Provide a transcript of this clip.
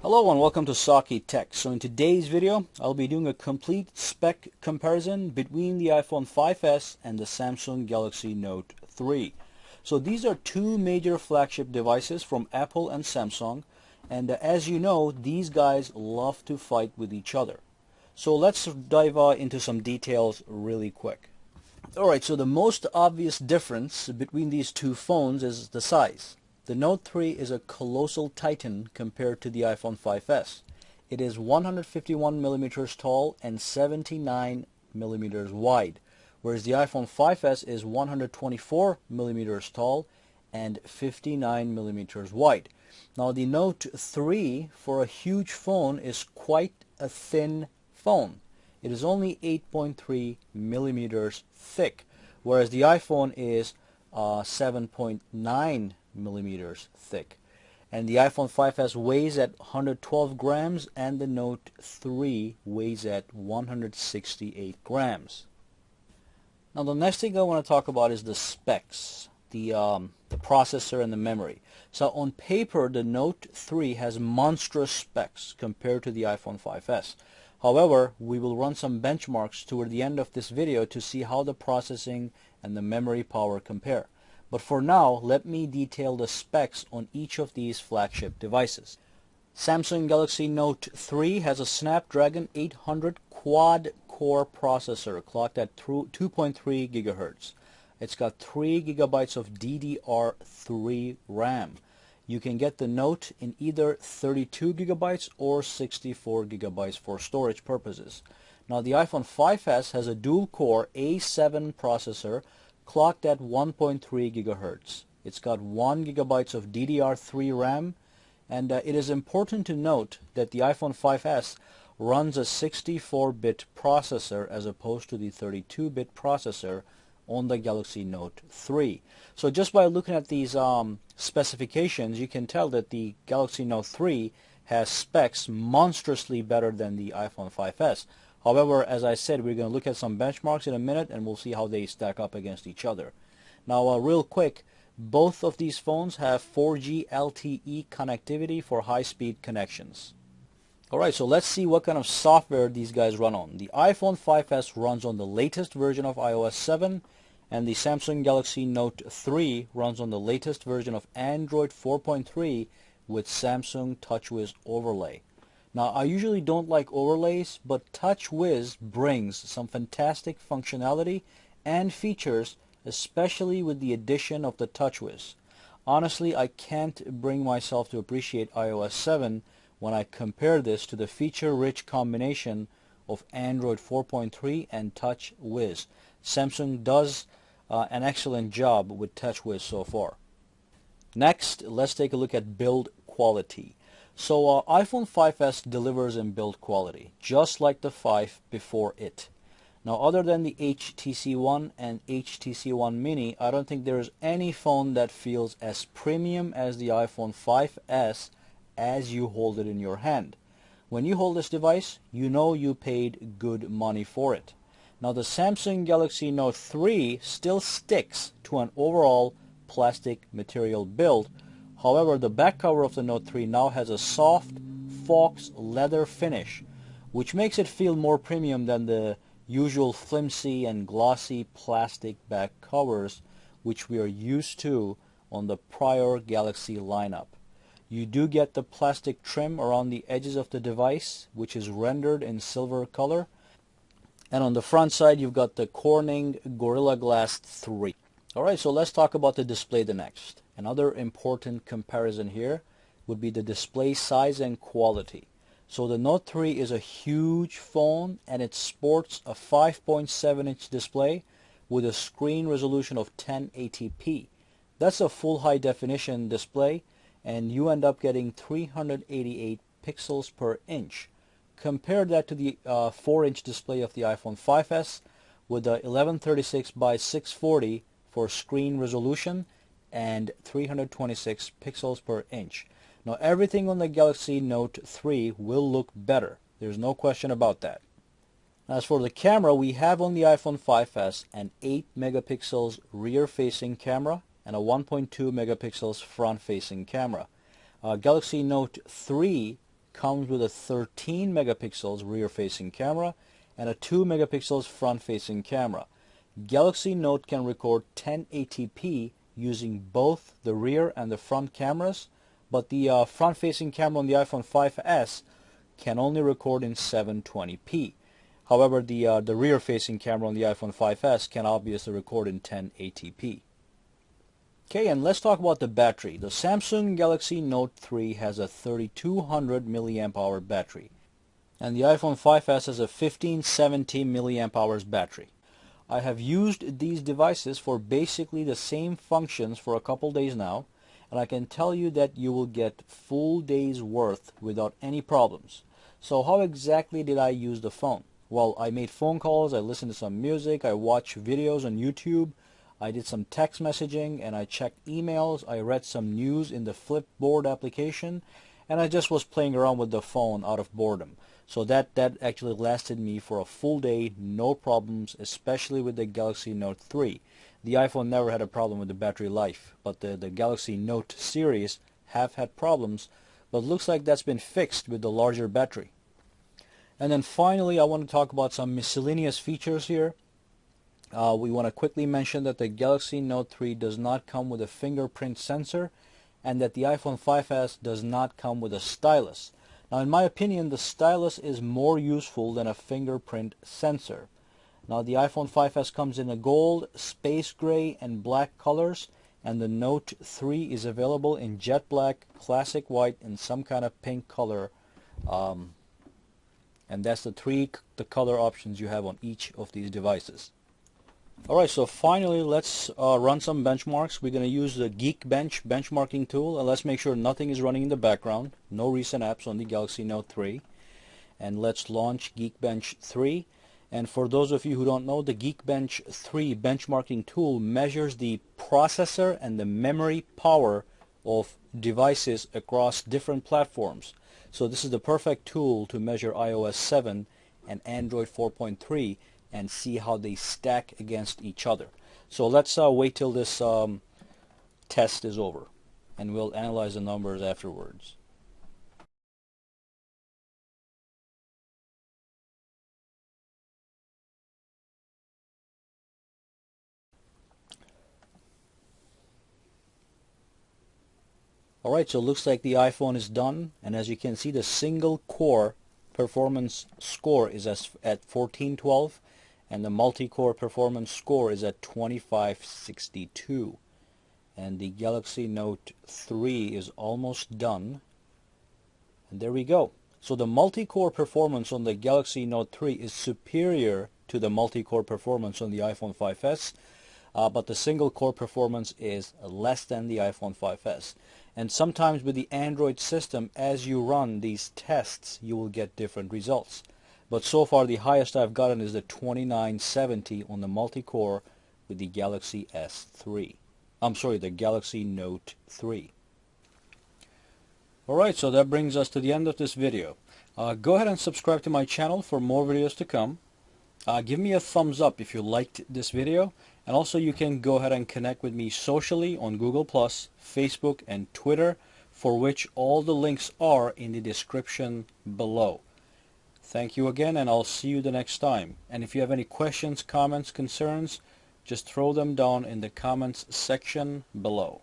Hello and welcome to Saki Tech. So in today's video, I'll be doing a complete spec comparison between the iPhone 5S and the Samsung Galaxy Note 3. So these are two major flagship devices from Apple and Samsung, and as you know, these guys love to fight with each other. So let's dive into some details really quick. Alright, so the most obvious difference between these two phones is the size. The Note 3 is a colossal titan compared to the iPhone 5S. It is 151 millimeters tall and 79 millimeters wide, whereas the iPhone 5S is 124 millimeters tall and 59 millimeters wide. Now the Note 3 for a huge phone is quite a thin phone. It is only 8.3 millimeters thick, whereas the iPhone is 7.9 millimeters thick. And the iPhone 5S weighs at 112 grams and the Note 3 weighs at 168 grams. Now the next thing I want to talk about is the specs, the processor and the memory. So on paper, the Note 3 has monstrous specs compared to the iPhone 5S. However, we will run some benchmarks toward the end of this video to see how the processing and the memory power compare. But for now, let me detail the specs on each of these flagship devices. Samsung Galaxy Note 3 has a Snapdragon 800 quad-core processor clocked at 2.3 gigahertz. It's got 3 gigabytes of DDR3 RAM. You can get the Note in either 32 gigabytes or 64 gigabytes for storage purposes. Now the iPhone 5S has a dual-core A7 processor clocked at 1.3 gigahertz. It's got 1 gigabytes of DDR3 RAM, and it is important to note that the iPhone 5S runs a 64-bit processor as opposed to the 32-bit processor on the Galaxy Note 3. So just by looking at these specifications, you can tell that the Galaxy Note 3 has specs monstrously better than the iPhone 5S. However, as I said, we're going to look at some benchmarks in a minute and we'll see how they stack up against each other. Now, real quick, both of these phones have 4G LTE connectivity for high-speed connections. Alright, so let's see what kind of software these guys run on. The iPhone 5S runs on the latest version of iOS 7, and the Samsung Galaxy Note 3 runs on the latest version of Android 4.3 with Samsung TouchWiz overlay. Now, I usually don't like overlays, but TouchWiz brings some fantastic functionality and features, especially with the addition of the TouchWiz. Honestly, I can't bring myself to appreciate iOS 7 when I compare this to the feature-rich combination of Android 4.3 and TouchWiz. Samsung does an excellent job with TouchWiz so far. Next, let's take a look at build quality. So iPhone 5S delivers in build quality, just like the 5 before it. Now, other than the HTC One and HTC One Mini, I don't think there is any phone that feels as premium as the iPhone 5S as you hold it in your hand. When you hold this device, you know you paid good money for it. Now the Samsung Galaxy Note 3 still sticks to an overall plastic material build. However, the back cover of the Note 3 now has a soft fox leather finish, which makes it feel more premium than the usual flimsy and glossy plastic back covers which we are used to on the prior Galaxy lineup. You do get the plastic trim around the edges of the device, which is rendered in silver color. And on the front side, you've got the Corning Gorilla Glass 3. Alright, so let's talk about the display the next. Another important comparison here would be the display size and quality. So the Note 3 is a huge phone and it sports a 5.7-inch display with a screen resolution of 1080p. That's a full high definition display, and you end up getting 388 pixels per inch. Compare that to the 4-inch display of the iPhone 5S with the 1136 by 640 for screen resolution and 326 pixels per inch. Now everything on the Galaxy Note 3 will look better. There's no question about that. As for the camera, we have on the iPhone 5S an 8 megapixels rear-facing camera and a 1.2 megapixels front-facing camera. Galaxy Note 3 comes with a 13 megapixels rear-facing camera and a 2 megapixels front-facing camera. Galaxy Note can record 1080p using both the rear and the front cameras, but the front-facing camera on the iPhone 5S can only record in 720p. However, the rear-facing camera on the iPhone 5S can obviously record in 1080p. Okay, and let's talk about the battery. The Samsung Galaxy Note 3 has a 3200 milliamp hour battery, and the iPhone 5S has a 1570 milliamp hours battery. I have used these devices for basically the same functions for a couple days now, and I can tell you that you will get full day's worth without any problems. So how exactly did I use the phone? Well, I made phone calls, I listened to some music, I watched videos on YouTube, I did some text messaging, and I checked emails, I read some news in the Flipboard application, and I just was playing around with the phone out of boredom. So that actually lasted me for a full day, no problems, especially with the Galaxy Note 3. The iPhone never had a problem with the battery life, but the Galaxy Note series have had problems, but looks like that's been fixed with the larger battery. And then finally, I want to talk about some miscellaneous features here. We want to quickly mention that the Galaxy Note 3 does not come with a fingerprint sensor, and that the iPhone 5S does not come with a stylus. Now, in my opinion, the stylus is more useful than a fingerprint sensor. Now, the iPhone 5S comes in a gold, space gray, and black colors, and the Note 3 is available in jet black, classic white, and some kind of pink color. And that's the color options you have on each of these devices. Alright, so finally let's run some benchmarks. We're going to use the Geekbench benchmarking tool, and let's make sure nothing is running in the background, no recent apps on the Galaxy Note 3. And let's launch Geekbench 3. And for those of you who don't know, the Geekbench 3 benchmarking tool measures the processor and the memory power of devices across different platforms. So this is the perfect tool to measure iOS 7 and Android 4.3 and see how they stack against each other. So let's wait till this test is over, and we'll analyze the numbers afterwards. Alright, so it looks like the iPhone is done, and as you can see, the single core performance score is at 1412, and the multi-core performance score is at 2562. And the Galaxy Note 3 is almost done. And there we go. So the multi-core performance on the Galaxy Note 3 is superior to the multi-core performance on the iPhone 5S, but the single core performance is less than the iPhone 5S. And sometimes with the Android system, as you run these tests, you will get different results. But so far the highest I've gotten is the 2970 on the multi-core with the Galaxy S3. I'm sorry, the Galaxy Note 3. Alright, so that brings us to the end of this video. Go ahead and subscribe to my channel for more videos to come. Give me a thumbs up if you liked this video, and also you can go ahead and connect with me socially on Google+, Facebook, and Twitter, for which all the links are in the description below. Thank you again, and I'll see you the next time. And if you have any questions, comments, concerns, just throw them down in the comments section below.